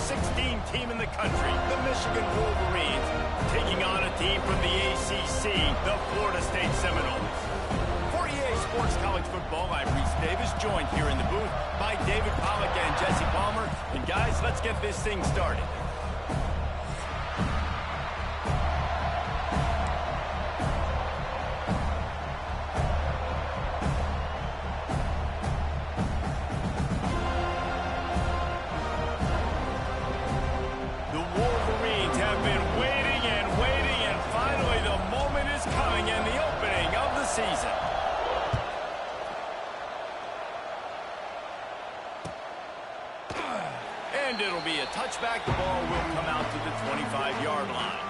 16 team in the country, the Michigan Wolverines, taking on a team from the ACC, the Florida State Seminoles. For EA Sports College Football, I'm Reese Davis, joined here in the booth by David Pollack and Jesse Palmer. And guys, let's get this thing started. Season. And it'll be a touchback. The ball will come out to the 25-yard line.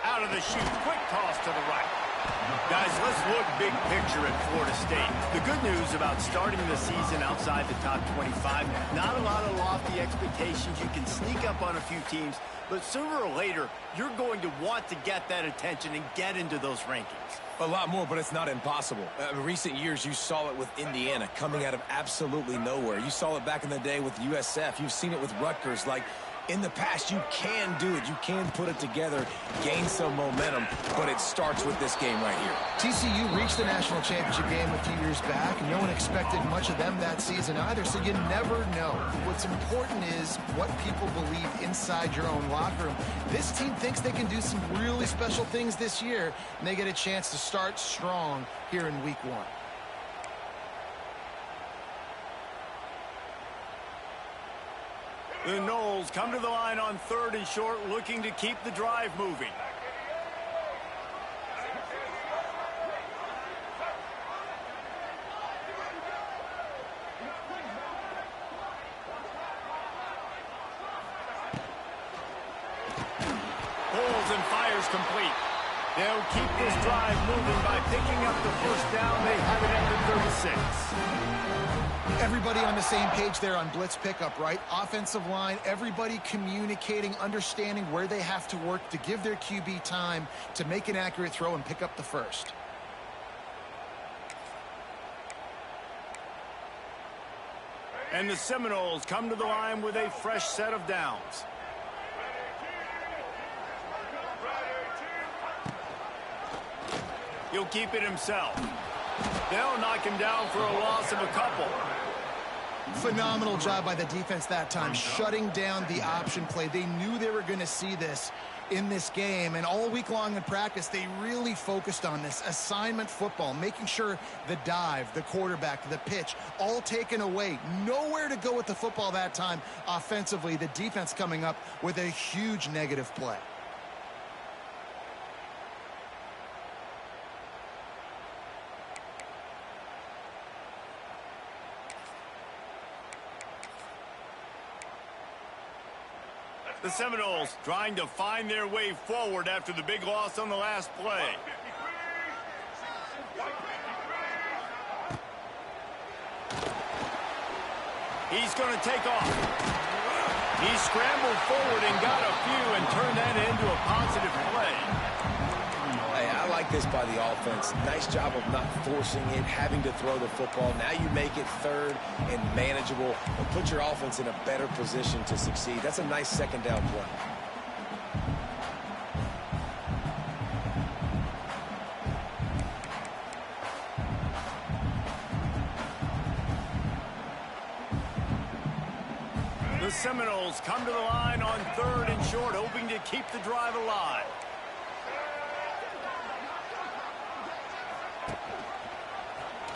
Out of the chute, quick toss to the right. Guys, let's look big picture at Florida State. The good news about starting the season outside the top 25, not a lot of lofty expectations. You can sneak up on a few teams, but sooner or later, you're going to want to get that attention and get into those rankings. A lot more, but it's not impossible. In recent years, you saw it with Indiana coming out of absolutely nowhere. You saw it back in the day with USF. You've seen it with Rutgers. Like, in the past, you can do it. You can put it together, gain some momentum, but it starts with this game right here. TCU reached the national championship game a few years back, and no one expected much of them that season either, so you never know. What's important is what people believe inside your own locker room. This team thinks they can do some really special things this year, and they get a chance to start strong here in week 1. The Noles come to the line on 3rd and short, looking to keep the drive moving. Pulls and fires complete. They'll keep this drive moving by picking up the first down. They have it at the 36. Everybody on the same page there on blitz pickup, right? Offensive line, everybody communicating, understanding where they have to work to give their QB time to make an accurate throw and pick up the first. And the Seminoles come to the line with a fresh set of downs. He'll keep it himself. They'll knock him down for a loss of a couple. Phenomenal job by the defense that time, shutting down the option play. They knew they were going to see this in this game, and all week long in practice, they really focused on this assignment football, making sure the dive, the quarterback, the pitch, all taken away. Nowhere to go with the football that time offensively. The defense coming up with a huge negative play. The Seminoles trying to find their way forward after the big loss on the last play. He's going to take off. He scrambled forward and got a few and turned that into a positive play. Hey, I like this by the offense. Nice job of not forcing it, having to throw the football. Now you make it 3rd and manageable, and put your offense in a better position to succeed. That's a nice second down play. The Seminoles come to the line on 3rd and short, hoping to keep the drive alive.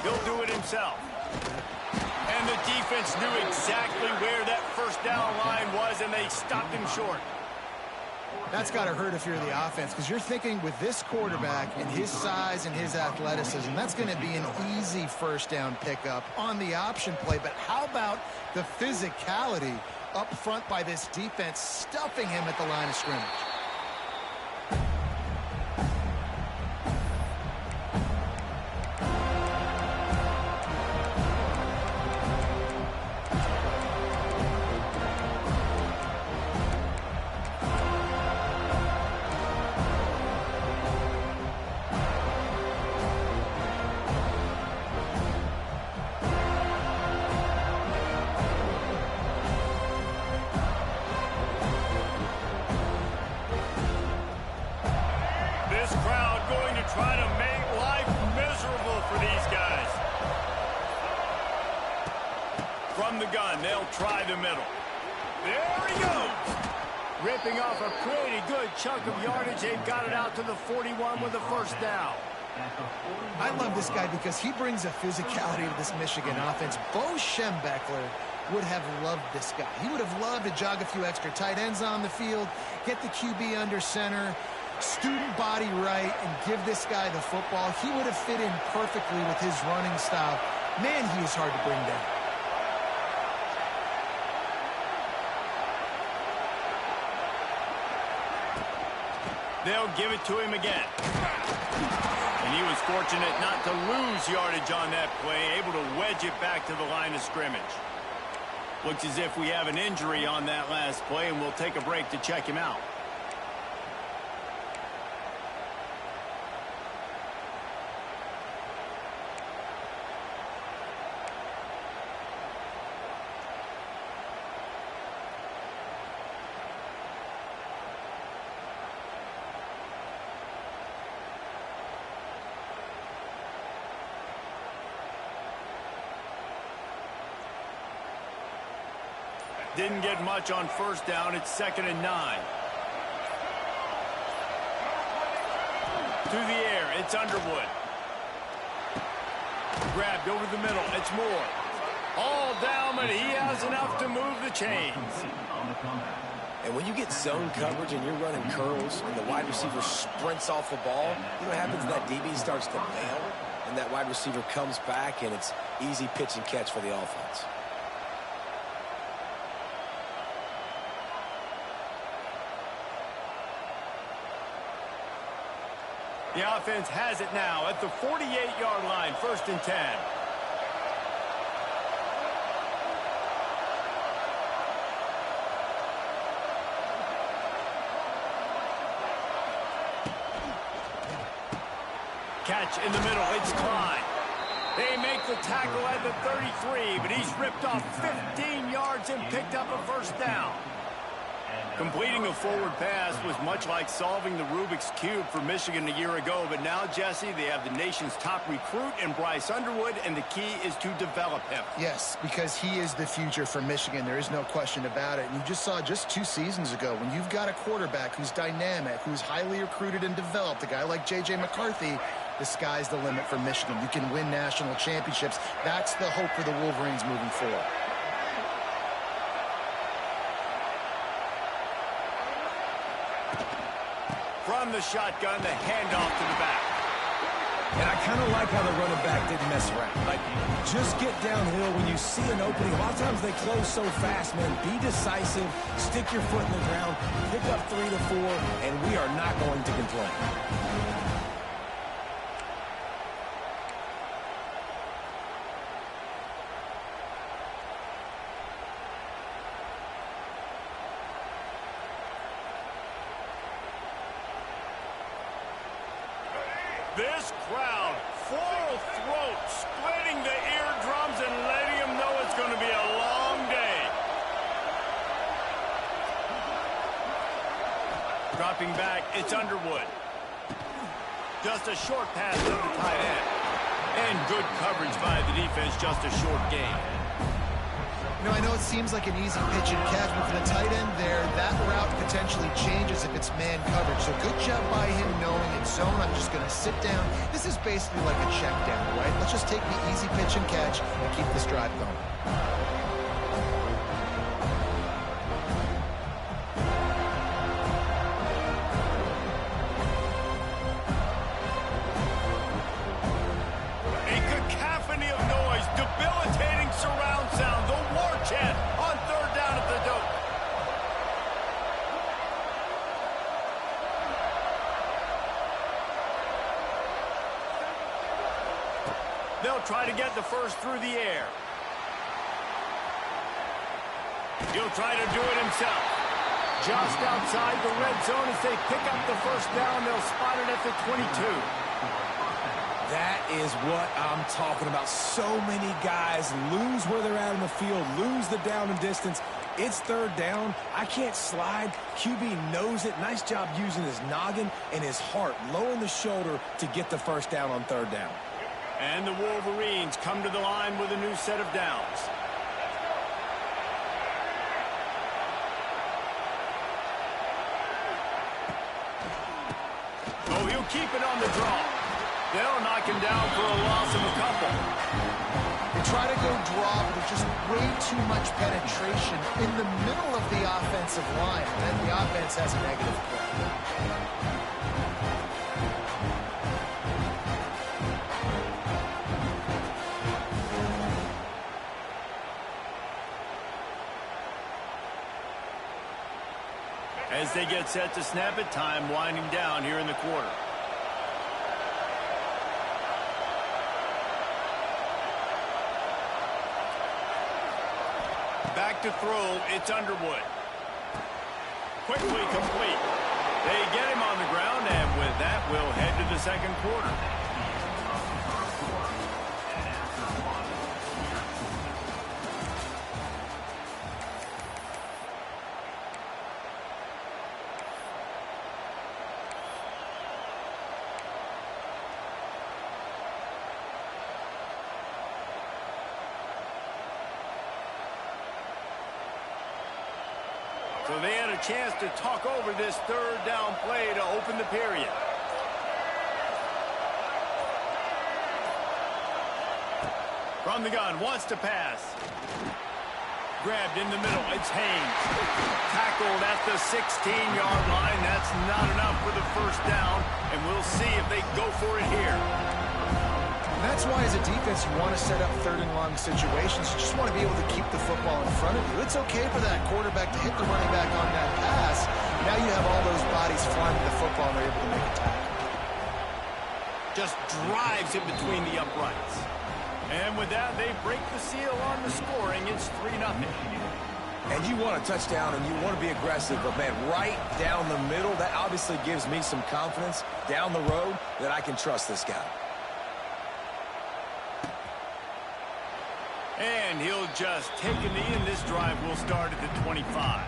He'll do it himself. And the defense knew exactly where that first down line was, and they stopped him short. That's got to hurt if you're the offense, because you're thinking with this quarterback and his size and his athleticism, that's going to be an easy first down pickup on the option play. But how about the physicality up front by this defense, stuffing him at the line of scrimmage? From the gun, they'll try the middle. There he goes. Ripping off a pretty good chunk of yardage. They've got it out to the 41 with a first down. I love this guy because he brings a physicality to this Michigan offense. Bo Schembechler would have loved this guy. He would have loved to jog a few extra tight ends on the field, get the QB under center, student body right, and give this guy the football. He would have fit in perfectly with his running style. Man, he is hard to bring down. They'll give it to him again. And he was fortunate not to lose yardage on that play, able to wedge it back to the line of scrimmage. Looks as if we have an injury on that last play, and we'll take a break to check him out. Didn't get much on first down. It's 2nd and 9. Through the air, it's Underwood. Grabbed over the middle. It's Moore. All down, but he has enough to move the chains. And when you get zone coverage and you're running curls and the wide receiver sprints off the ball, you know what happens? That DB starts to bail, and that wide receiver comes back, and it's easy pitch and catch for the offense. The offense has it now at the 48-yard line, 1st and 10. Catch in the middle, it's Klein. They make the tackle at the 33, but he's ripped off 15 yards and picked up a first down. Completing a forward pass was much like solving the Rubik's Cube for Michigan a year ago, but now, Jesse, they have the nation's top recruit in Bryce Underwood, and the key is to develop him. Yes, because he is the future for Michigan. There is no question about it. And you just saw just 2 seasons ago, when you've got a quarterback who's dynamic, who's highly recruited and developed, a guy like J.J. McCarthy, the sky's the limit for Michigan. You can win national championships. That's the hope for the Wolverines moving forward. From the shotgun, the handoff to the back. And I kind of like how the running back didn't mess around. Like, just get downhill when you see an opening. A lot of times they close so fast, man. Be decisive, stick your foot in the ground, pick up 3 to 4, and we are not going to complain. This crowd, full throat, splitting the eardrums and letting them know it's going to be a long day. Dropping back, it's Underwood. Just a short pass to the tight end. And good coverage by the defense, just a short gain. You know, I know it seems like an easy pitch and catch, but for the tight end there, that route potentially changes if it's man coverage. So good job by him knowing it's zone. I'm just going to sit down. This is basically like a check down, right? Let's just take the easy pitch and catch and keep this drive going. A cacophony of noise, debilitating surround sound, the war chant on 3rd down at the dope. They'll try to get the first through the air. He'll try to do it himself. Just outside the red zone as they pick up the first down. They'll spot it at the 22. That is what I'm talking about. So many guys lose where they're at in the field, lose the down and distance. It's 3rd down. I can't slide. QB knows it. Nice job using his noggin and his heart, lowering the shoulder to get the first down on 3rd down. And the Wolverines come to the line with a new set of downs. He'll keep it on the draw. They'll knock him down for a loss of a couple. They try to go draw, but there's just way too much penetration in the middle of the offensive line. And then the offense has a negative play. As they get set to snap it, time winding down here in the quarter. Back to throw, it's Underwood. Quickly complete. They get him on the ground, and with that, we'll head to the second quarter. So they had a chance to talk over this third down play to open the period. From the gun, wants to pass. Grabbed in the middle, it's Haynes. Tackled at the 16-yard line. That's not enough for the first down, and we'll see if they go for it here. And that's why, as a defense, you want to set up third and long situations. You just want to be able to keep the football in front of you. It's okay for that quarterback to hit the running back on that pass. Now you have all those bodies flying to the football, and they're able to make a tackle. Just drives it between the uprights. And with that, they break the seal on the scoring. It's 3-0. And you want a touchdown, and you want to be aggressive, but, man, right down the middle, that obviously gives me some confidence down the road that I can trust this guy. And he'll just take a knee, and this drive will start at the 25.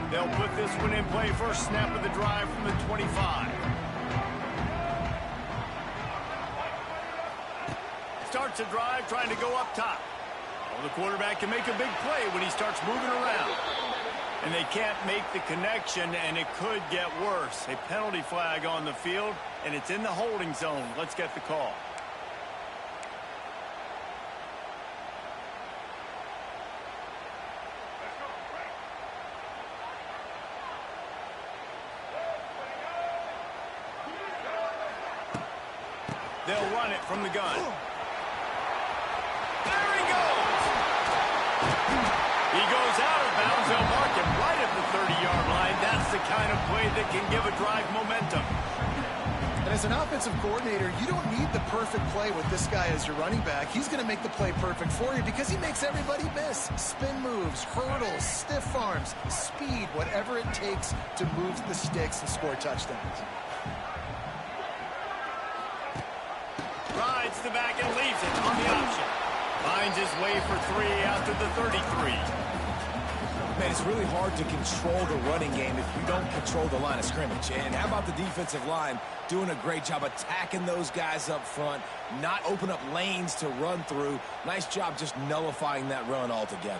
They'll put this one in play. First snap of the drive from the 25. Starts a drive trying to go up top. Well, the quarterback can make a big play when he starts moving around. And they can't make the connection, and it could get worse. A penalty flag on the field, and it's in the holding zone. Let's get the call. They'll run it from the gun. There he goes! He goes out of bounds. They'll mark him right at the 30-yard line. That's the kind of play that can give a drive momentum. And as an offensive coordinator, you don't need the perfect play with this guy as your running back. He's going to make the play perfect for you because he makes everybody miss. Spin moves, hurdles, stiff arms, speed, whatever it takes to move the sticks and score touchdowns. Rides the back and leaves it on the option. Finds his way for 3 out to the 33. Man, it's really hard to control the running game if you don't control the line of scrimmage. And how about the defensive line doing a great job attacking those guys up front, not open up lanes to run through. Nice job just nullifying that run altogether.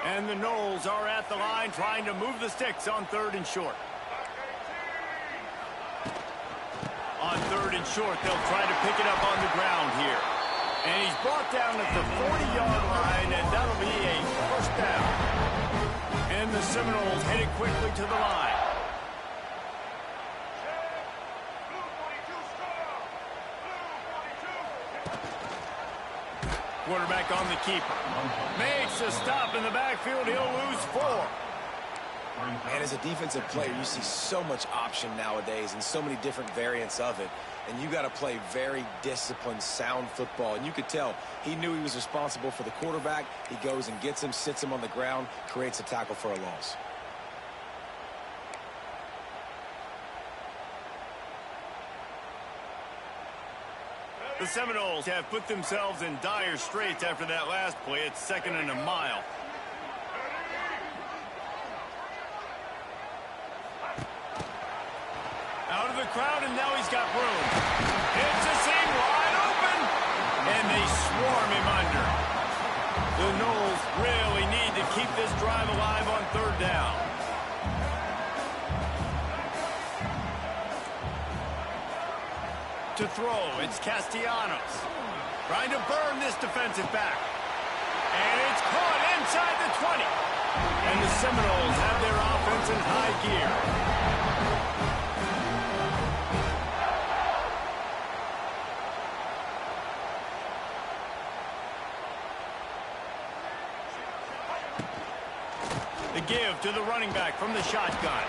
And the Knowles are at the line trying to move the sticks on 3rd and short. On 3rd and short, they'll try to pick it up on the ground here. And he's brought down at the 40-yard line, and that'll be a first down. And the Seminoles headed quickly to the line. Quarterback on the keeper. Makes a stop in the backfield. He'll lose 4. And as a defensive player, you see so much option nowadays and so many different variants of it. And you got to play very disciplined, sound football. And you could tell he knew he was responsible for the quarterback. He goes and gets him, sits him on the ground, creates a tackle for a loss. The Seminoles have put themselves in dire straits after that last play. It's 2nd and a mile. crowd, and now he's got room. It's a seam wide open, and they swarm him under. The Noles really need to keep this drive alive on third down. To throw, it's Castellanos. Trying to burn this defensive back. And it's caught inside the 20. And the Seminoles have their offense in high gear. The give to the running back from the shotgun.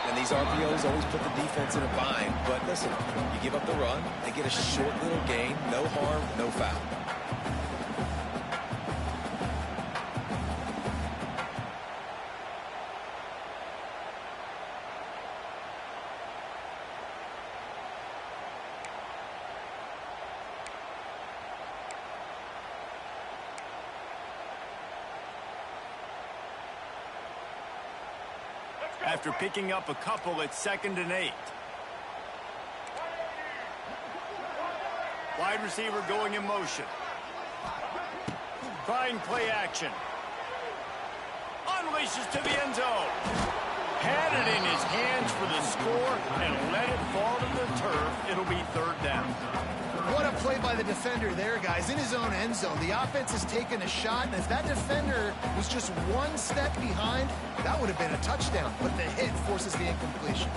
And these RPOs always put the defense in a bind. But listen, you give up the run, they get a short little gain, no harm, no foul. After picking up a couple, it's 2nd and 8. Wide receiver going in motion. Trying play action. Unleashes to the end zone. Had it in his hands for the score and let it fall to the turf. It'll be 3rd down. What a play by the defender there, guys. In his own end zone, the offense has taken a shot, and if that defender was just one step behind, that would have been a touchdown. But the hit forces the incompletion.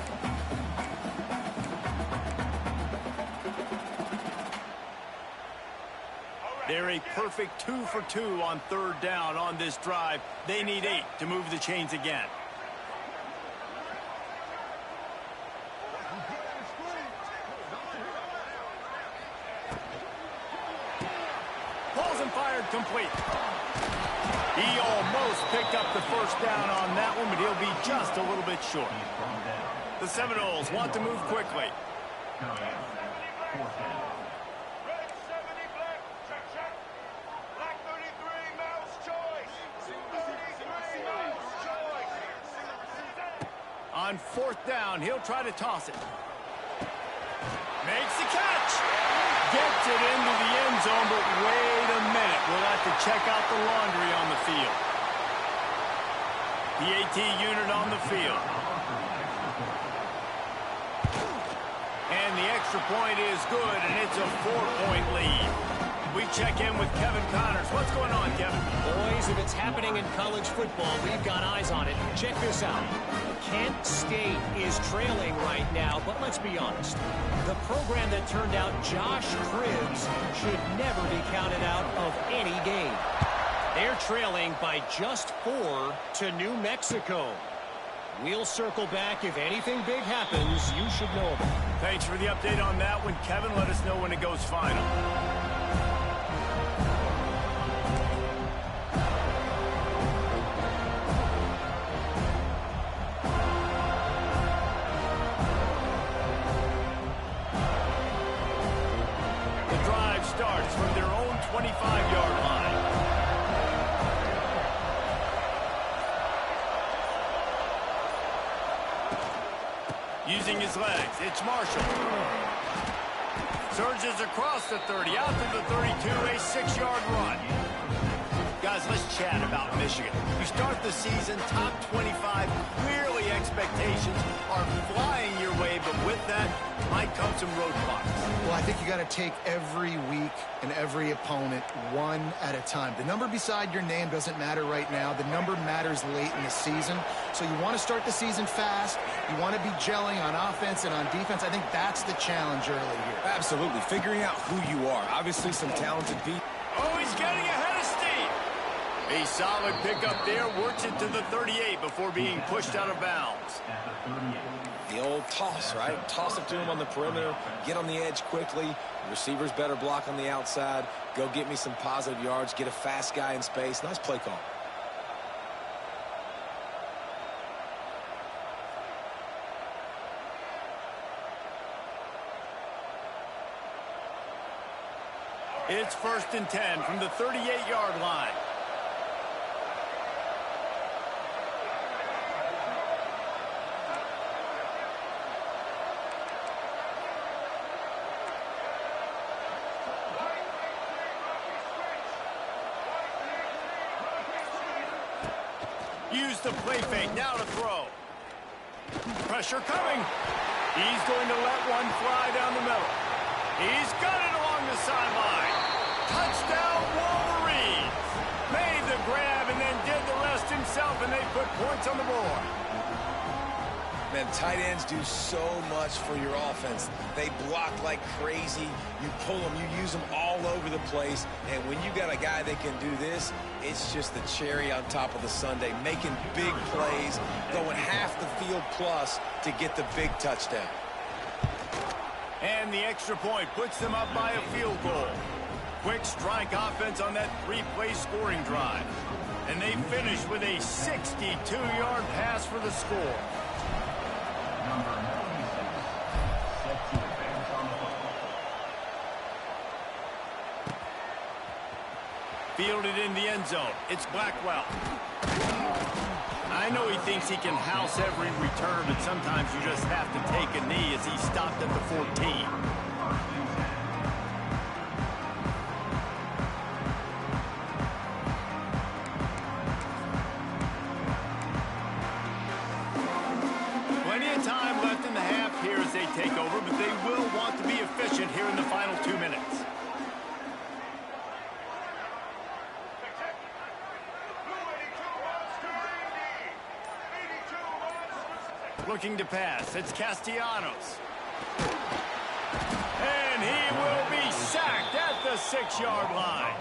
They're a perfect 2 for 2 on 3rd down on this drive. They need 8 to move the chains again. Pulls and fired complete. He almost picked up the 1st down on that one, but he'll be just a little bit short. The Seminoles want to move quickly. On 4th down, he'll try to toss it. Makes the catch. Gets it into the end zone, but wait a minute. We'll have to check out the laundry on the field. The AT unit on the field. And the extra point is good, and it's a 4-point lead. We check in with Kevin Connors. What's going on, Kevin? Boys, if it's happening in college football, we've got eyes on it. Check this out. Kent State is trailing right now, but let's be honest. The program that turned out Josh Cribbs should never be counted out of any game. They're trailing by just 4 to New Mexico. We'll circle back. If anything big happens, you should know about it. Thanks for the update on that one, Kevin. Let us know when it goes final. Starts from their own 25-yard line. Using his legs, it's Marshall. Surges across the 30, out to the 32, a 6-yard run. Guys, let's chat about Michigan. You start the season top 25. Clearly expectations are flying your way, but with that might come some roadblocks. Well, I think you got to take every week and every opponent one at a time. The number beside your name doesn't matter right now. The number matters late in the season. So you want to start the season fast. You want to be gelling on offense and on defense. I think that's the challenge early here. Absolutely. Figuring out who you are. Obviously some talented people. Oh, he's getting ahead of steam. A solid pickup there. Works it to the 38 before being pushed out of bounds. The old toss, right? Toss it to him on the perimeter. Get on the edge quickly. The receivers better block on the outside. Go get me some positive yards. Get a fast guy in space. Nice play call. It's 1st and 10 from the 38-yard line. Use the play fake. Now to throw. Pressure coming. He's going to let one fly down the middle. He's got it along the sideline. Touchdown, Wolverines. Made the grab and then did the rest himself, and they put points on the board. Man, tight ends do so much for your offense. They block like crazy. You pull them, you use them all over the place. And when you got a guy that can do this, it's just the cherry on top of the sundae, making big plays, going half the field plus to get the big touchdown. And the extra point puts them up by a field goal. Quick strike offense on that 3-play scoring drive. And they finish with a 62-yard pass for the score. Fielded in the end zone. It's Blackwell. I know he thinks he can house every return, but sometimes you just have to take a knee as he stopped at the 14. Time left in the half here as they take over, but they will want to be efficient here in the final 2 minutes. Looking to pass. It's Castellanos. And he will be sacked at the 6-yard line.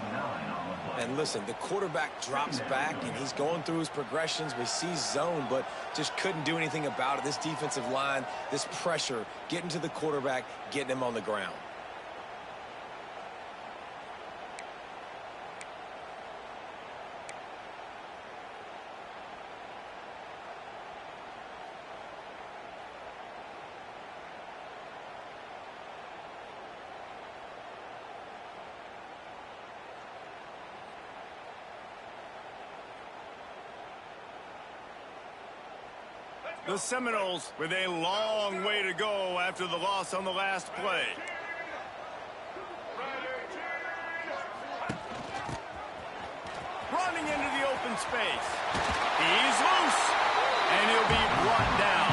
And listen, the quarterback drops back, and he's going through his progressions. We see zone, but just couldn't do anything about it. This defensive line, this pressure, getting to the quarterback, getting him on the ground. The Seminoles with a long way to go after the loss on the last play. Running into the open space. He's loose. And he'll be brought down.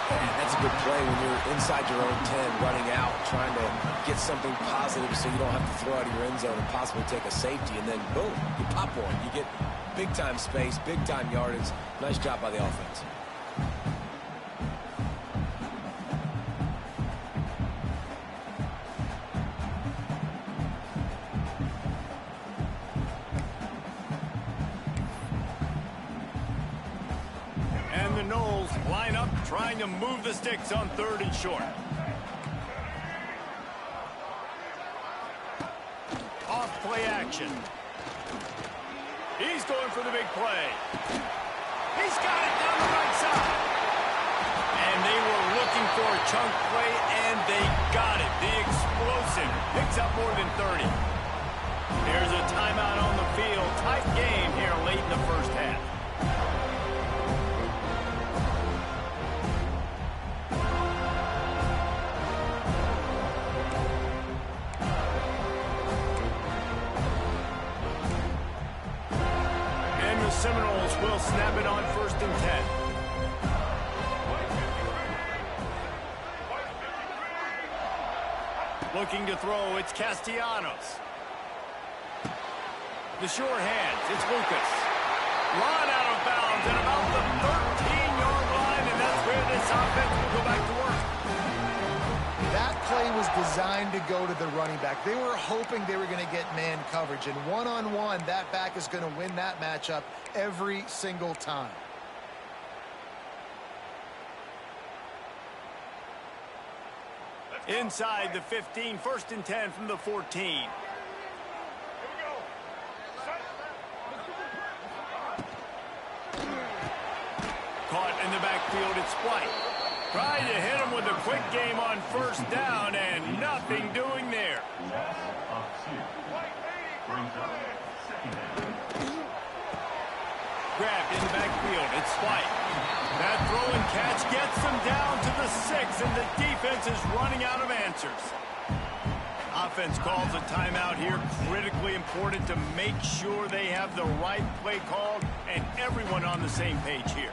And that's a good play when you're inside your own 10, running out, trying to get something positive so you don't have to throw out of your end zone and possibly take a safety. And then, boom, you pop one. You get big-time space, big-time yardage. Nice job by the offense. And the Noles line up, trying to move the sticks on 3rd and short. Off play action. He's going for the big play. He's got it down the right side. And they were looking for a chunk play, and they got it. The explosive picks up more than 30. There's a timeout on the field. Tight game here late in the first half. Seminoles will snap it on 1st and 10. Looking to throw, it's Castellanos. The short hands, it's Lucas. Run out of bounds at about the 13-yard line, and that's where this offense will go back to work. That play was designed to go to the running back. They were hoping they were going to get man coverage, and one-on-one, that back is going to win that matchup every single time. Inside the 15, 1st and 10 from the 14. Caught in the backfield, it's White. Tried to hit him with a quick game on 1st down, and nothing doing there. Grabbed in the backfield, it's White. That throw and catch gets them down to the 6, and the defense is running out of answers. Offense calls a timeout here. Critically important to make sure they have the right play called and everyone on the same page here.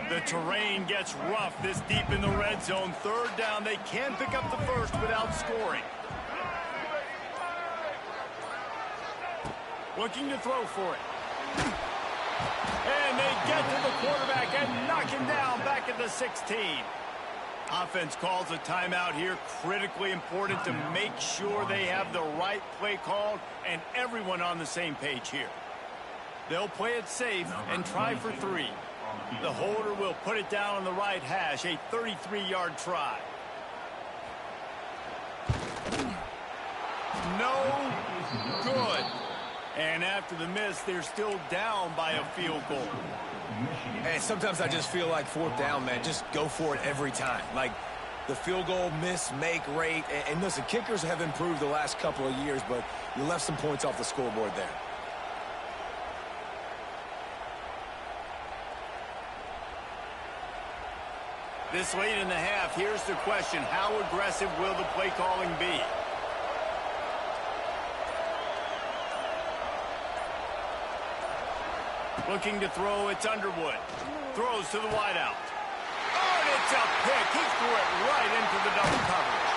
The terrain gets rough this deep in the red zone. Third down, they can pick up the first without scoring. Looking to throw for it. And they get to the quarterback and knock him down back at the 16. Offense calls a timeout here. Critically important to make sure they have the right play called and everyone on the same page here. They'll play it safe and try for 3. The holder will put it down on the right hash, a 33-yard try. No good. And after the miss, they're still down by a field goal. And sometimes I just feel like fourth down, man, just go for it every time. Like the field goal miss, make rate. And listen, kickers have improved the last couple of years, but you left some points off the scoreboard there. This late in the half, here's the question. How aggressive will the play calling be? Looking to throw, it's Underwood. Throws to the wideout. Oh, and it's a pick. He threw it right into the double coverage.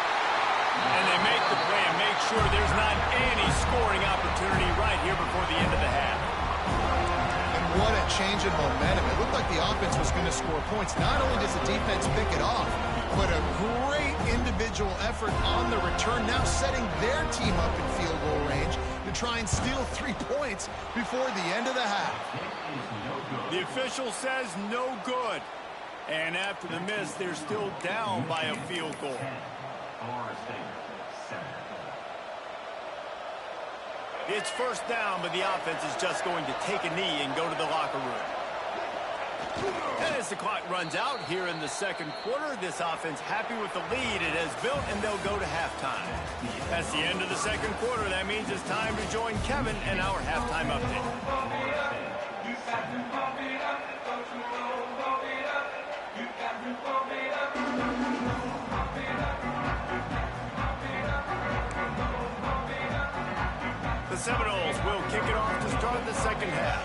And they make the play and make sure there's not any scoring opportunity right here before the end of the half. And what a change in momentum. It looked like the offense was going to score points. Not only does the defense pick it off, but a great individual effort on the return, now setting their team up in field goal range to try and steal 3 points before the end of the half. The official says no good. And after the miss, they're still down by a field goal. It's first down, but the offense is just going to take a knee and go to the locker room. And as the clock runs out here in the second quarter, this offense happy with the lead it has built, and they'll go to halftime. That's the end of the second quarter. That means it's time to join Kevin and our halftime update. The Seminoles will kick it off to start the second half.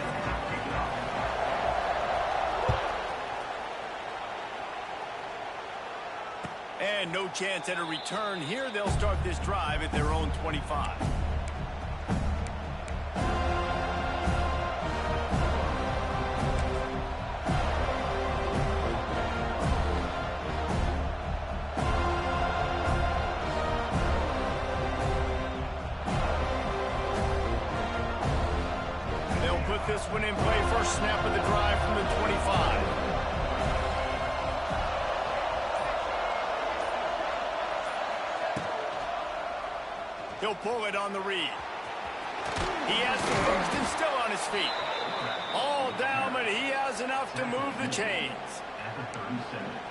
And no chance at a return here. They'll start this drive at their own 25. They'll put this one in play. First snap of the drive from the 25. He'll pull it on the read. He has the first and still on his feet. All down, but he has enough to move the chains.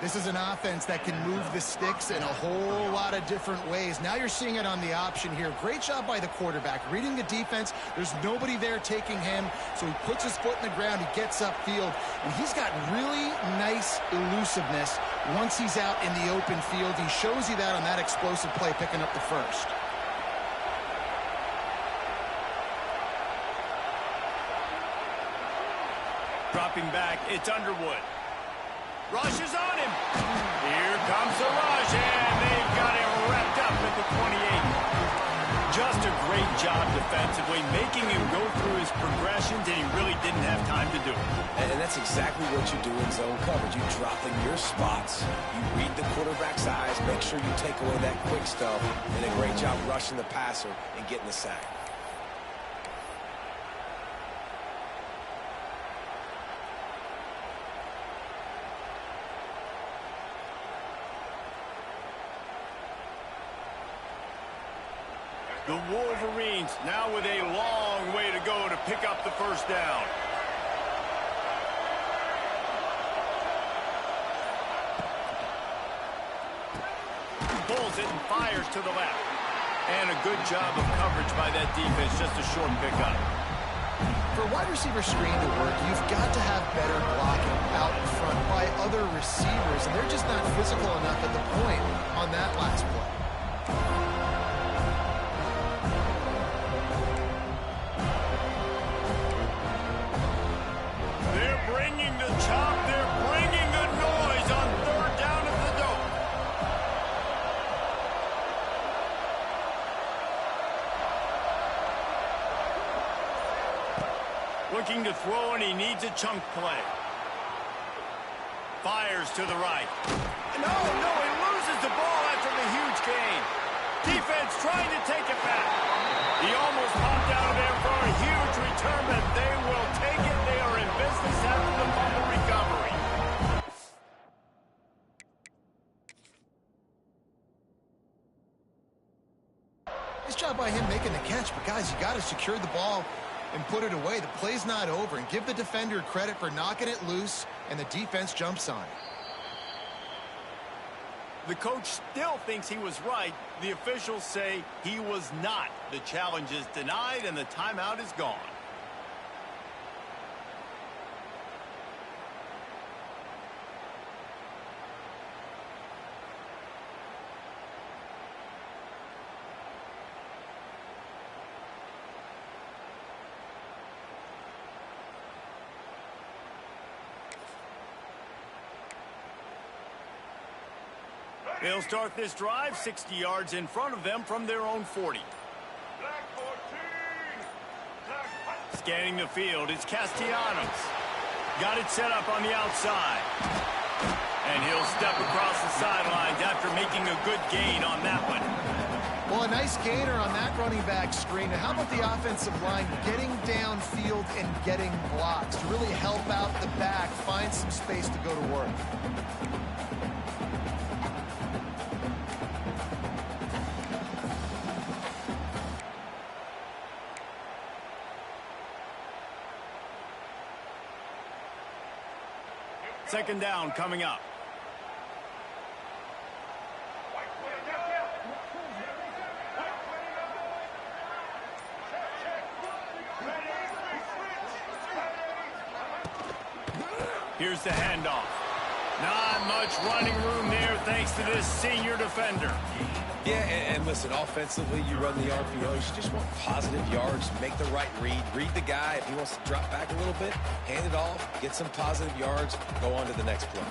This is an offense that can move the sticks in a whole lot of different ways. Now you're seeing it on the option here. Great job by the quarterback. Reading the defense, there's nobody there taking him, so he puts his foot in the ground, he gets upfield, and he's got really nice elusiveness once he's out in the open field. He shows you that on that explosive play, picking up the first. Dropping back, it's Underwood. Rush is on him. Here comes the rush, and they've got him wrapped up at the 28. Just a great job defensively, making him go through his progressions, and he really didn't have time to do it. And that's exactly what you do in zone coverage. You drop in your spots, you read the quarterback's eyes, make sure you take away that quick stuff, and a great job rushing the passer and getting the sack. The Wolverines now with a long way to go to pick up the first down. Pulls it and fires to the left. And a good job of coverage by that defense, just a short pickup. For a wide receiver screen to work, you've got to have better blocking out in front by other receivers, and they're just not physical enough at the point on that last play. They're bringing the chop. They're bringing the noise on third down at the dope. Looking to throw, and he needs a chunk play. Fires to the right. No, he loses the ball after the huge gain. Defense trying to take it back. He almost popped out of there for a huge return, but they will take it. They are in business after the fumble recovery. Nice job by him making the catch, but guys, you got to secure the ball and put it away. The play's not over, and give the defender credit for knocking it loose, and the defense jumps on it. The coach still thinks he was right. The officials say he was not. The challenge is denied, and the timeout is gone. They'll start this drive 60 yards in front of them from their own 40. Scanning the field, it's Castellanos. Got it set up on the outside. And he'll step across the sidelines after making a good gain on that one. Well, a nice gainer on that running back screen. And how about the offensive line getting downfield and getting blocks to really help out the back, find some space to go to work. Second down coming up. Here's the handoff. Not much running room there thanks to this senior defender. Yeah, and listen, offensively, you run the RPOs. You just want positive yards, make the right read the guy. If he wants to drop back a little bit, hand it off, get some positive yards, go on to the next play.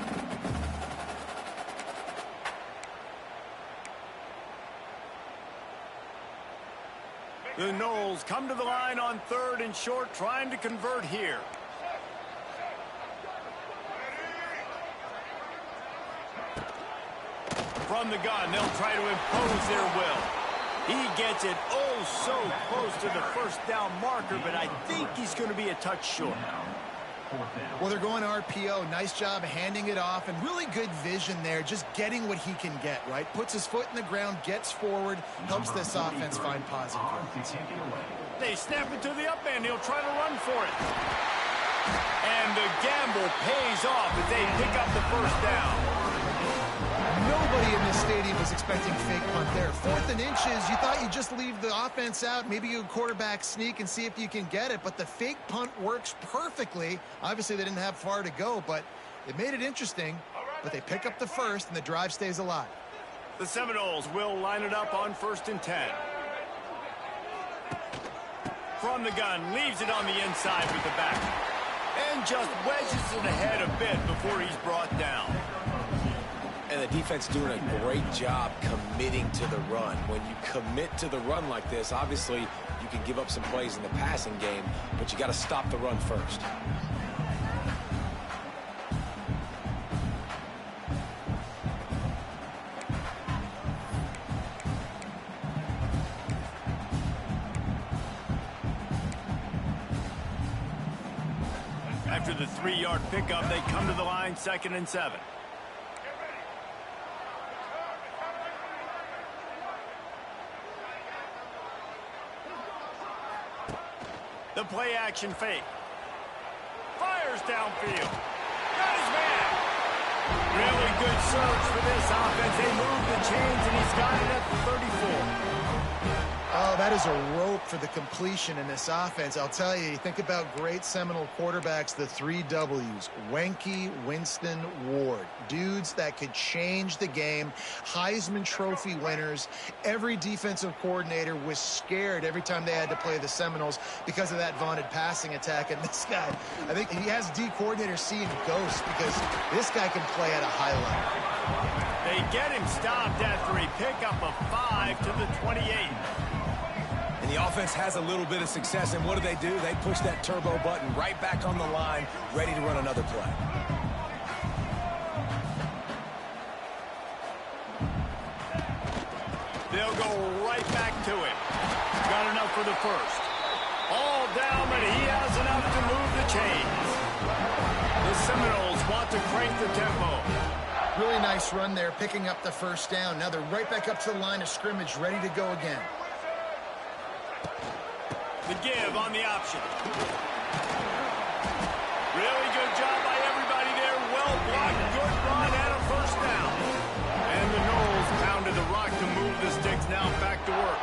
The Knowles come to the line on third and short, trying to convert here. From the gun, they'll try to impose their will. He gets it oh so close to the first down marker, but I think he's going to be a touch short. Well, they're going RPO. Nice job handing it off, and really good vision there, just getting what he can get, right? Puts his foot in the ground, gets forward, helps this offense find positive yards. They snap it to the up end. He'll try to run for it. And the gamble pays off as they pick up the first down. Nobody in this stadium was expecting fake punt there. 4th and inches, you thought you'd just leave the offense out, maybe you quarterback sneak and see if you can get it, but the fake punt works perfectly. Obviously, they didn't have far to go, but it made it interesting, but they pick up the first, and the drive stays alive. The Seminoles will line it up on 1st and 10. From the gun, leaves it on the inside with the back. And just wedges it ahead a bit before he's brought down. And the defense doing a great job committing to the run. When you commit to the run like this, obviously you can give up some plays in the passing game, but you got to stop the run first. After the 3-yard pickup, they come to the line 2nd and 7. The play action fake. Fires downfield. Got his man. Really good surge for this offense. They move the chains, and he's got it at the 34. Oh, that is a rope for the completion in this offense. I'll tell you, think about great Seminole quarterbacks, the 3 W's, Wenke, Winston, Ward. Dudes that could change the game, Heisman Trophy winners. Every defensive coordinator was scared every time they had to play the Seminoles because of that vaunted passing attack. And this guy, I think he has D coordinators seeing ghosts because this guy can play at a high level. They get him stopped after a pickup of 5 to the 28. And the offense has a little bit of success, and what do? They push that turbo button right back on the line, ready to run another play. They'll go right back to him. Got enough for the first. All down, but he has enough to move the chains. The Seminoles want to crank the tempo. Really nice run there, picking up the first down. Now they're right back up to the line of scrimmage, ready to go again. The give on the option. Really good job by everybody there. Well blocked, good run, and a first down. And the Noles pounded the rock to move the sticks. Now back to work.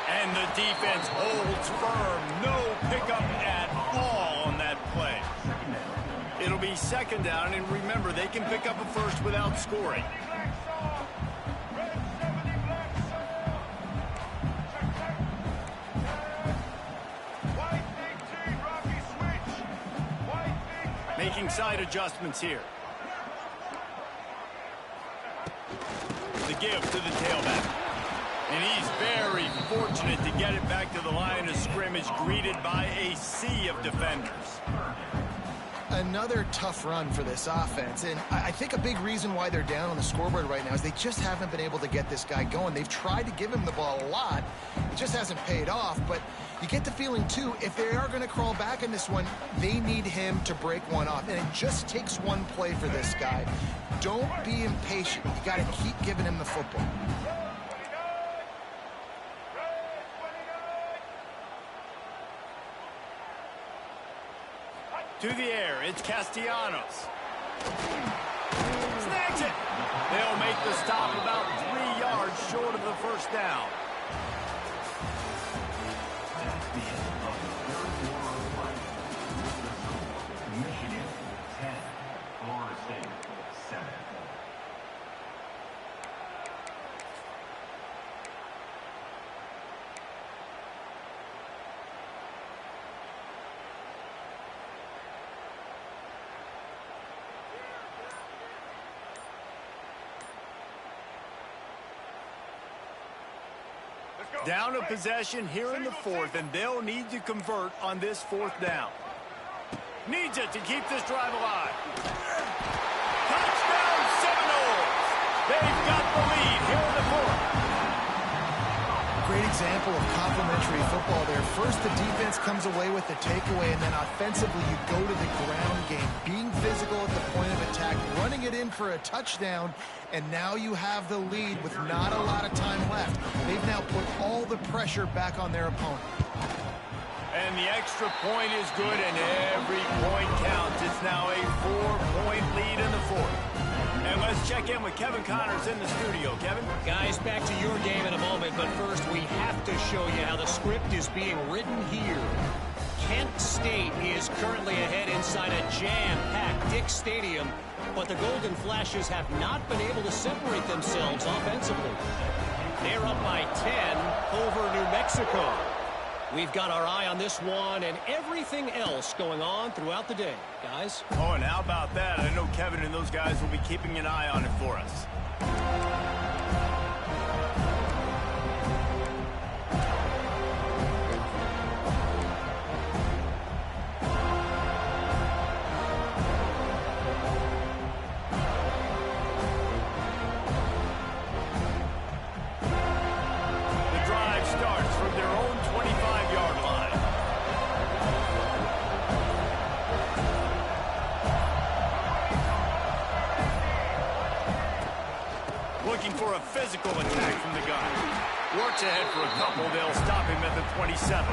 And the defense holds firm. No pickup at all on that play. It'll be second down, and remember, they can pick up a first without scoring. Making side adjustments here. The give to the tailback. And he's very fortunate to get it back to the line of scrimmage, greeted by a sea of defenders. Another tough run for this offense, and I think a big reason why they're down on the scoreboard right now is they just haven't been able to get this guy going. They've tried to give him the ball a lot. It just hasn't paid off, but you get the feeling, too, if they are going to crawl back in this one, they need him to break one off, and it just takes one play for this guy. Don't be impatient. You got to keep giving him the football. To the air, it's Castellanos. Snags it. They'll make the stop about 3 yards short of the first down. Michigan 10, Florida State 7. Down a possession here in the fourth, and they'll need to convert on this fourth down. Needs it to keep this drive alive. Touchdown Seminoles! They've got the lead here in the fourth. Great example of complementary football there. First, the defense comes away with the takeaway, and then offensively, you go to the ground game, being physical at the point of attack, running it in for a touchdown, and now you have the lead with not a lot of time left. They've now put all the pressure back on their opponent. And the extra point is good, and every point counts. It's now a 4-point lead in the fourth. And let's check in with Kevin Connors in the studio. Kevin? Guys, back to your game in a moment, but first we have to show you how the script is being written here. Kent State is currently ahead inside a jam-packed Dick Stadium, but the Golden Flashes have not been able to separate themselves offensively. They're up by 10 over New Mexico. We've got our eye on this one and everything else going on throughout the day, guys. Oh, and how about that? I know Kevin and those guys will be keeping an eye on it for us. Looking for a physical attack from the gun. Works ahead for a couple. They'll stop him at the 27.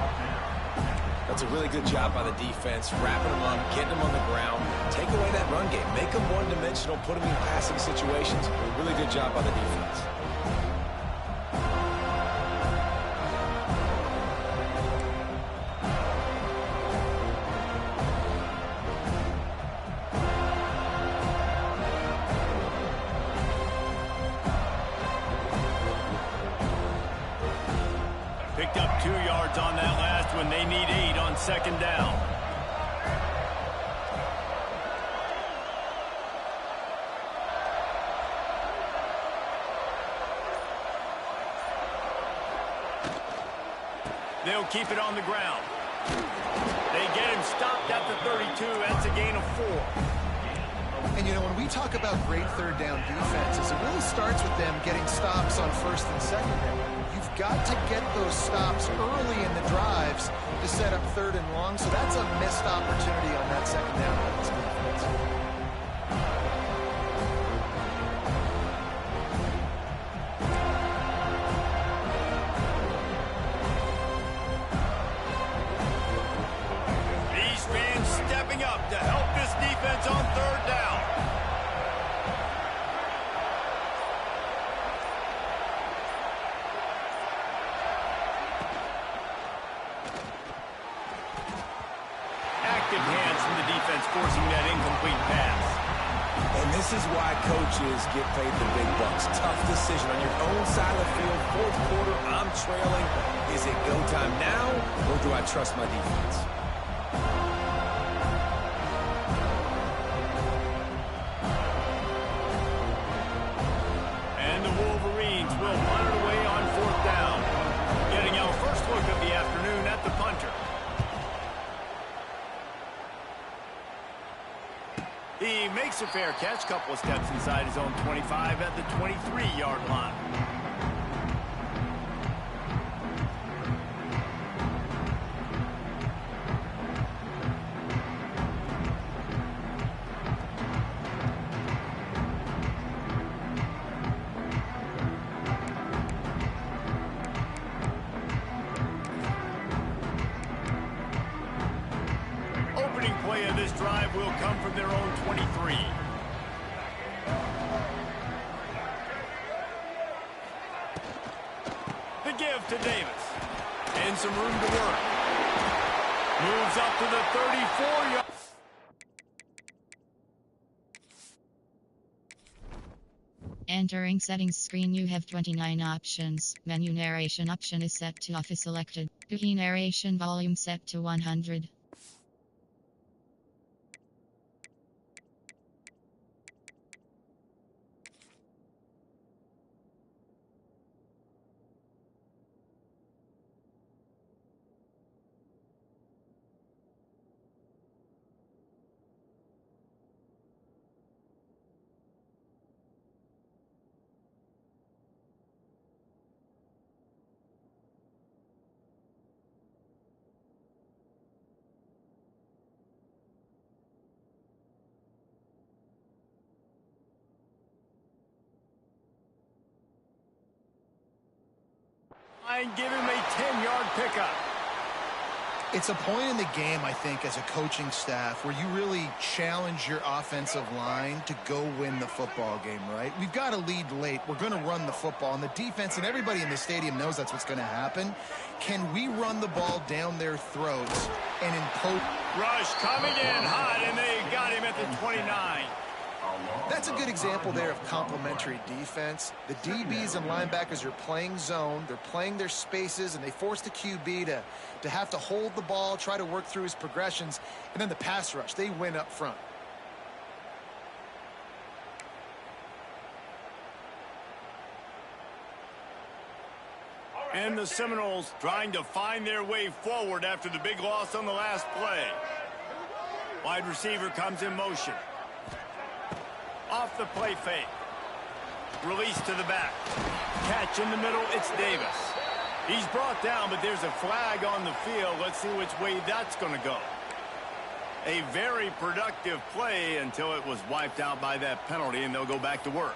That's a really good job by the defense, wrapping them up, getting them on the ground, take away that run game, make them one-dimensional, put them in passing situations. A really good job by the defense. Picked up 2 yards on that last one. They need 8 on second down. They'll keep it on the ground. They get him stopped at the 32. That's a gain of 4. And, you know, when we talk about great third down defenses, it really starts with them getting stops on first and second down. You've got to get those stops early in the drives to set up third and long, so that's a missed opportunity on that second down by this defense. These fans stepping up to help this defense on third down. Active hands from the defense forcing that incomplete pass. And this is why coaches get paid the big bucks. Tough decision on your own side of the field. Fourth quarter, I'm trailing. Is it go time now, or do I trust my defense? And the Wolverines will punt it away on fourth down. Getting our first look of the afternoon at the punter. He makes a fair catch, couple of steps inside his own 25 at the 23-yard line. Opening play of this drive will come from their own 23. The give to Davis. And some room to work. Moves up to the 34-yard. Entering settings screen, you have 29 options. Menu narration option is set to off is selected. UI narration volume set to 100. And give him a 10-yard pickup. It's a point in the game, I think, as a coaching staff where you really challenge your offensive line to go win the football game, right? We've got a lead late. We're going to run the football, and the defense and everybody in the stadium knows that's what's going to happen. Can we run the ball down their throats and impose? Rush coming in hot, and they got him at the 29. That's a good example there of complementary defense. The DBs and linebackers are playing zone. They're playing their spaces, and they force the QB to have to hold the ball, try to work through his progressions, and then the pass rush. They win up front. And the Seminoles trying to find their way forward after the big loss on the last play. Wide receiver comes in motion. Off the play fake. Release to the back. Catch in the middle, it's Davis. He's brought down, but there's a flag on the field. Let's see which way that's going to go. A very productive play until it was wiped out by that penalty, and they'll go back to work.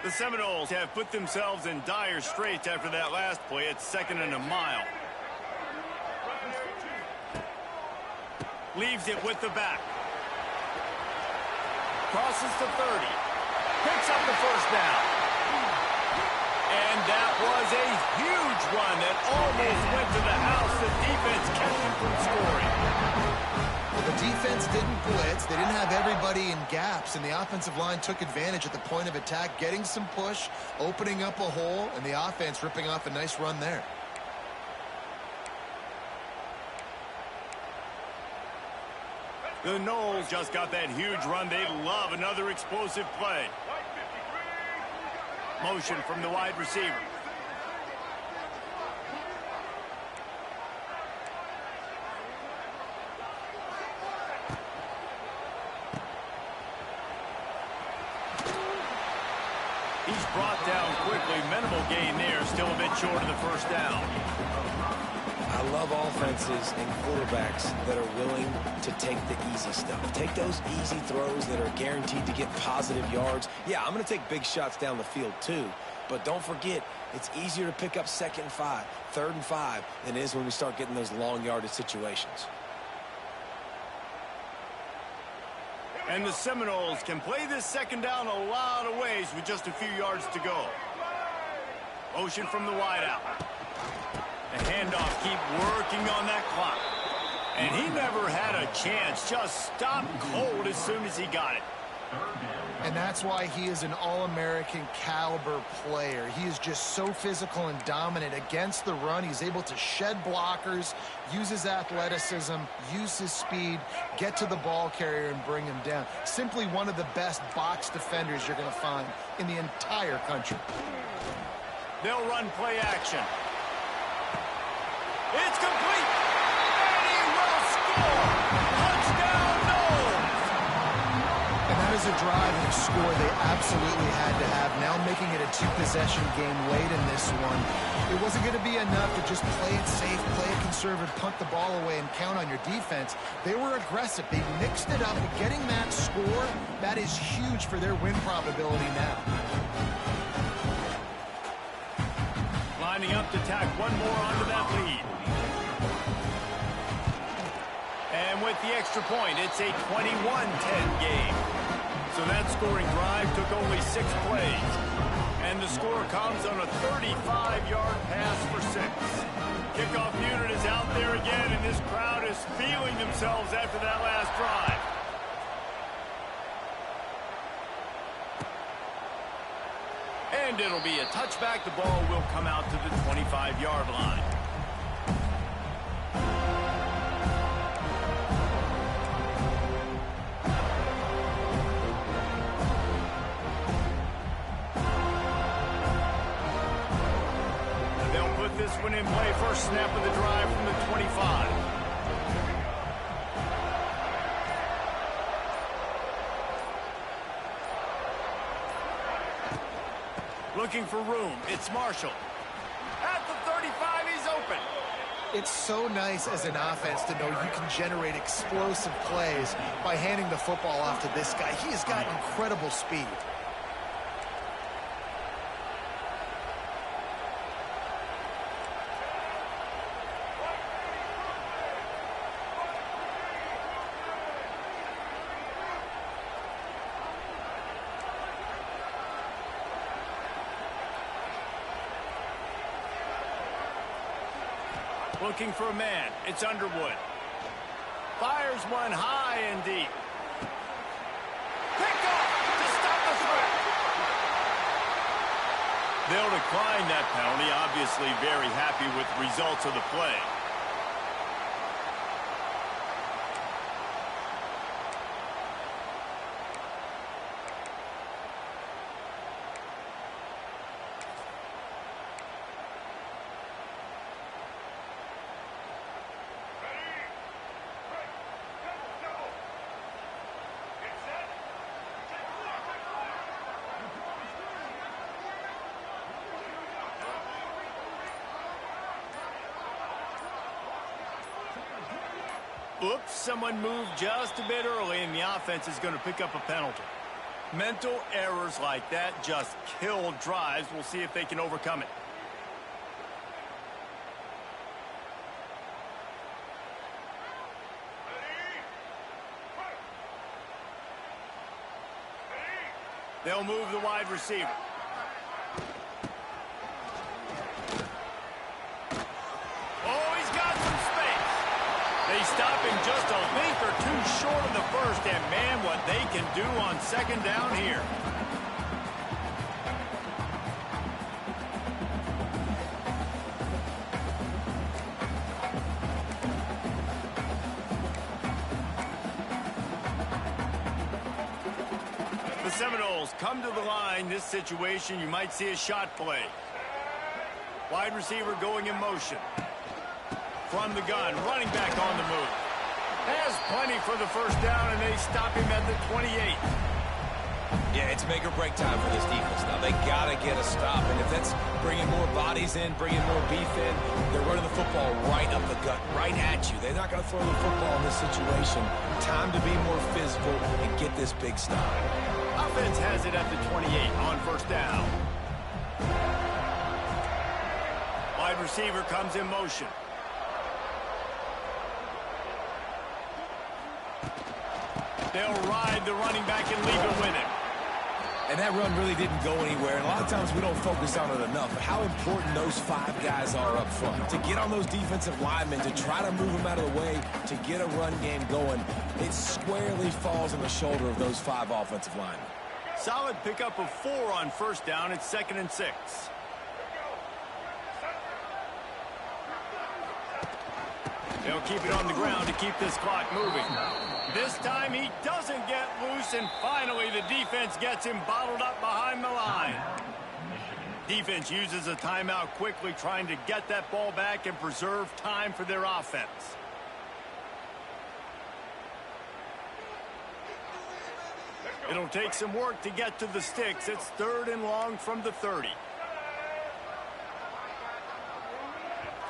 The Seminoles have put themselves in dire straits after that last play. It's 2nd and a mile. Leaves it with the back. Crosses to 30. Picks up the first down. And that was a huge run that almost went to the house. The defense kept him from scoring. Well, the defense didn't blitz. They didn't have everybody in gaps, and the offensive line took advantage at the point of attack, getting some push, opening up a hole, and the offense ripping off a nice run there. The Noles just got that huge run. They love another explosive play. Motion from the wide receiver. He's brought down quickly. Minimal gain there. Still a bit short of the first down. I love offenses and quarterbacks that are willing to take the easy stuff. Take those easy throws that are guaranteed to get positive yards. Yeah, I'm going to take big shots down the field too. But don't forget, it's easier to pick up 2nd and 5, 3rd and 5 than it is when we start getting those long yardage situations. And the Seminoles can play this 2nd down a lot of ways with just a few yards to go. Motion from the wideout. The handoff, keep working on that clock. And he never had a chance. Just stopped cold as soon as he got it. And that's why he is an All-American caliber player. He is just so physical and dominant against the run. He's able to shed blockers, use his athleticism, use his speed, get to the ball carrier and bring him down. Simply one of the best box defenders you're going to find in the entire country. They'll run play action. It's complete. And he will score. Touchdown, Noles. And that is a drive and a score they absolutely had to have. Now making it a 2-possession game late in this one. It wasn't going to be enough to just play it safe, play it conservative, punt the ball away, and count on your defense. They were aggressive. They mixed it up. But getting that score, that is huge for their win probability now. Lining up to tack one more onto that lead. And with the extra point, it's a 21-10 game. So that scoring drive took only 6 plays. And the score comes on a 35-yard pass for 6. Kickoff unit is out there again, and this crowd is feeling themselves after that last drive. And it'll be a touchback. The ball will come out to the 25-yard line. They'll put this one in play. First snap of the drive from the 25. Looking for room. It's Marshall. At the 35, he's open. It's so nice as an offense to know you can generate explosive plays by handing the football off to this guy. He has got incredible speed. Looking for a man. It's Underwood. Fires one high and deep. Picked off to stop the threat. They'll decline that penalty. Obviously very happy with the results of the play. Oops, someone moved just a bit early, and the offense is going to pick up a penalty. Mental errors like that just kill drives. We'll see if they can overcome it. They'll move the wide receiver. Oh, he's got some space. They stop him just a length or two short of the first, and man, what they can do on second down here. The Seminoles come to the line. This situation, you might see a shot play. Wide receiver going in motion. From the gun, running back on the move. Has plenty for the first down, and they stop him at the 28. Yeah, it's make or break time for this defense. Now, they got to get a stop, and if that's bringing more bodies in, bringing more beef in, they're running the football right up the gut, right at you. They're not going to throw the football in this situation. Time to be more physical and get this big stop. Offense has it at the 28 on first down. Wide receiver comes in motion. They'll ride the running back and leave it with him. And that run really didn't go anywhere. And a lot of times we don't focus on it enough. But how important those 5 guys are up front. To get on those defensive linemen, to try to move them out of the way, to get a run game going, it squarely falls on the shoulder of those 5 offensive linemen. Solid pickup of 4 on first down. It's 2nd and 6. They'll keep it on the ground to keep this clock moving. This time he doesn't get loose, and finally the defense gets him bottled up behind the line. Defense uses a timeout quickly, trying to get that ball back and preserve time for their offense. It'll take some work to get to the sticks. It's 3rd and long from the 30.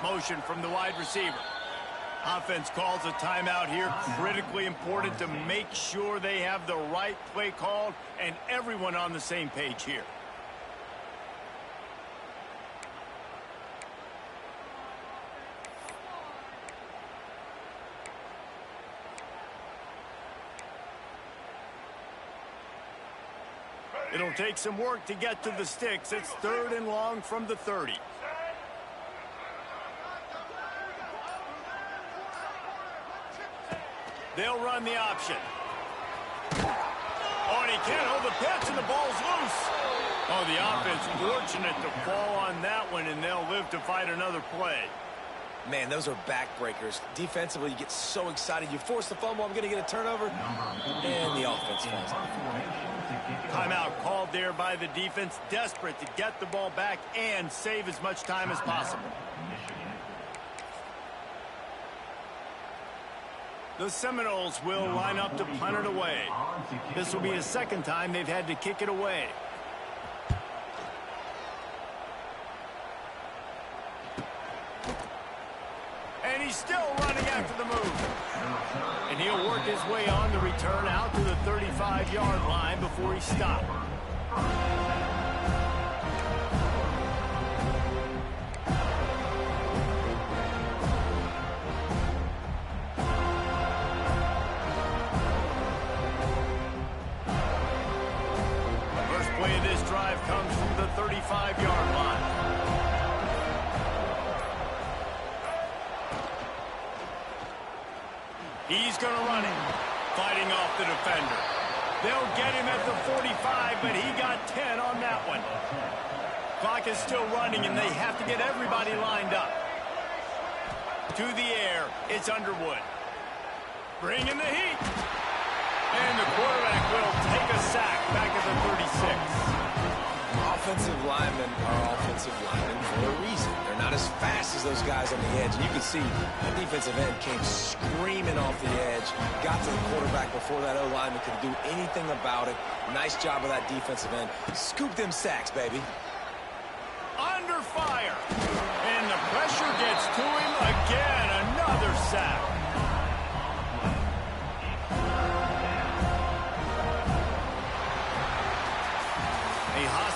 Motion from the wide receiver. Offense calls a timeout here. Critically important to make sure they have the right play called and everyone on the same page here. It'll take some work to get to the sticks. It's 3rd and long from the 30. They'll run the option. Oh, and he can't hold the pitch, and the ball's loose. Oh, the offense fortunate to fall on that one, and they'll live to fight another play. Man, those are backbreakers. Defensively, you get so excited. You force the fumble, I'm going to get a turnover, and the offense falls off. Timeout called there by the defense, desperate to get the ball back and save as much time as possible. The Seminoles will line up to punt it away. This will be the 2nd time they've had to kick it away. And he's still running after the move. And he'll work his way on the return out to the 35-yard line before he stopped. Comes from the 35-yard line. He's going to run it, fighting off the defender. They'll get him at the 45, but he got 10 on that one. Clock is still running, and they have to get everybody lined up. To the air, it's Underwood. Bringing the heat. And the quarterback will take a sack back at the 36. Offensive linemen are offensive linemen for a reason. They're not as fast as those guys on the edge. And you can see the defensive end came screaming off the edge, got to the quarterback before that O-lineman could do anything about it. Nice job of that defensive end. Scoop them sacks, baby. Under fire. And the pressure gets to him again. Another sack.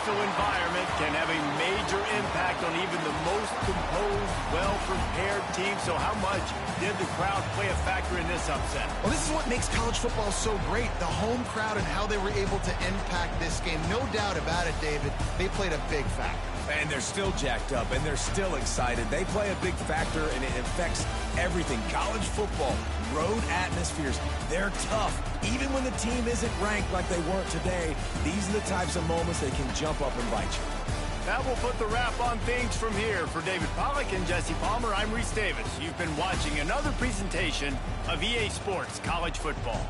hostile environment can have a major impact on even the most composed, well-prepared team. So how much did the crowd play a factor in this upset? Well, this is what makes college football so great, the home crowd and how they were able to impact this game. No doubt about it, David. They played a big factor. And they're still jacked up, and they're still excited. They play a big factor, and it affects everything. College football, road atmospheres, they're tough. Even when the team isn't ranked like they weren't today, these are the types of moments that can jump up and bite you. That will put the wrap on things from here. For David Pollack and Jesse Palmer, I'm Reese Davis. You've been watching another presentation of EA Sports College Football.